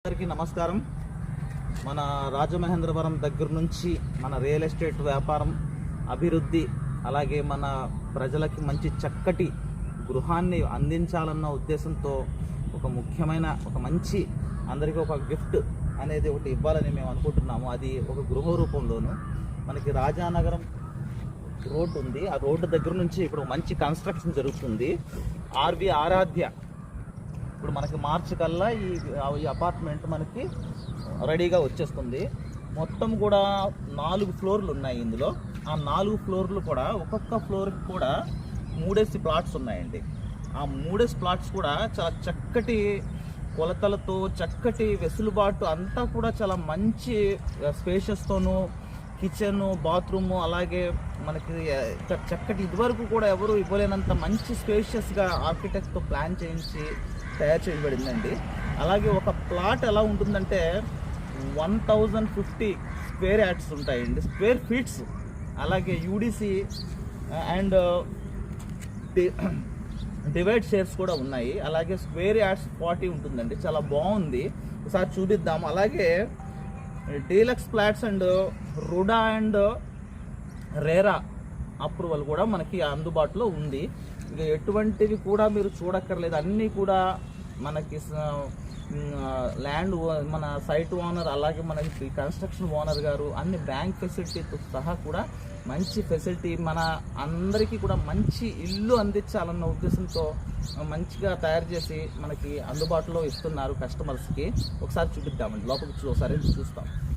అందరికీ నమస్కారం. మన రాజమహేంద్రవరం దగ్గర నుంచి మన రియల్ ఎస్టేట్ వ్యాపారం అభివృద్ధి, అలాగే మన ప్రజలకి మంచి చక్కటి గృహాన్ని అందించాలన్న ఉద్దేశంతో ఒక ముఖ్యమైన మంచి అందరికీ ఒక గిఫ్ట్ అనేది ఒకటి ఇవ్వాలని మేము అనుకుంటున్నాము. అది ఒక గృహ రూపంలోను. మనకి రాజానగరం రోడ్డు ఉంది. ఆ రోడ్డు దగ్గర నుంచి ఇప్పుడు మంచి కన్స్ట్రక్షన్ జరుగుతుంది. ఆర్వి ఆరాధ్య ఇప్పుడు మనకి మార్చి కల్లా ఈ అపార్ట్మెంట్ మనకి రెడీగా వచ్చేస్తుంది. మొత్తం కూడా 4 ఫ్లోర్లు ఉన్నాయి ఇందులో. ఆ 4 ఫ్లోర్లు కూడా ఒక్కొక్క ఫ్లోర్కి కూడా 3 ప్లాట్స్ ఉన్నాయండి. ఆ 3 ప్లాట్స్ కూడా చాలా చక్కటి కొలతలతో, చక్కటి వెసులుబాటు అంతా కూడా చాలా మంచి స్పేషియస్తోనూ, కిచెన్, బాత్రూము, అలాగే మనకి చక్కటి ఇదివరకు కూడా ఎవరు ఇవ్వలేనంత మంచి స్పేషియస్గా ఆర్కిటెక్ట్తో ప్లాన్ చేయించి తయారు చేయబడిందండి. అలాగే ఒక ప్లాట్ ఎలా ఉంటుందంటే 1050 స్క్వేర్ యార్డ్స్ ఉంటాయండి, స్క్వేర్ ఫీట్స్. అలాగే యూడిసి అండ్ డివైడ్ షేర్స్ కూడా ఉన్నాయి. అలాగే స్క్వేర్ యార్డ్స్ 40 ఉంటుందండి. చాలా బాగుంది, ఒకసారి చూపిద్దాం. అలాగే deluxe flats and RUDA and RERA approval కూడా మనకి అందుబాటులో ఉంది. ఇక ఎటువంటివి కూడా మీరు చూడక్కర్లేదు, అన్నీ కూడా మనకి ల్యాండ్ మన సైట్ ఓనర్, అలాగే మనకి కన్స్ట్రక్షన్ ఓనర్ గారు అన్ని బ్యాంక్ ఫెసిలిటీతో సహా కూడా మంచి ఫెసిలిటీ, మన అందరికీ కూడా మంచి ఇల్లు అందించాలన్న ఉద్దేశంతో మంచిగా తయారు చేసి మనకి అందుబాటులో ఇస్తున్నారు కస్టమర్స్కి. ఒకసారి చూపిద్దామండి, లోపలికి ఒకసారి చూస్తాం.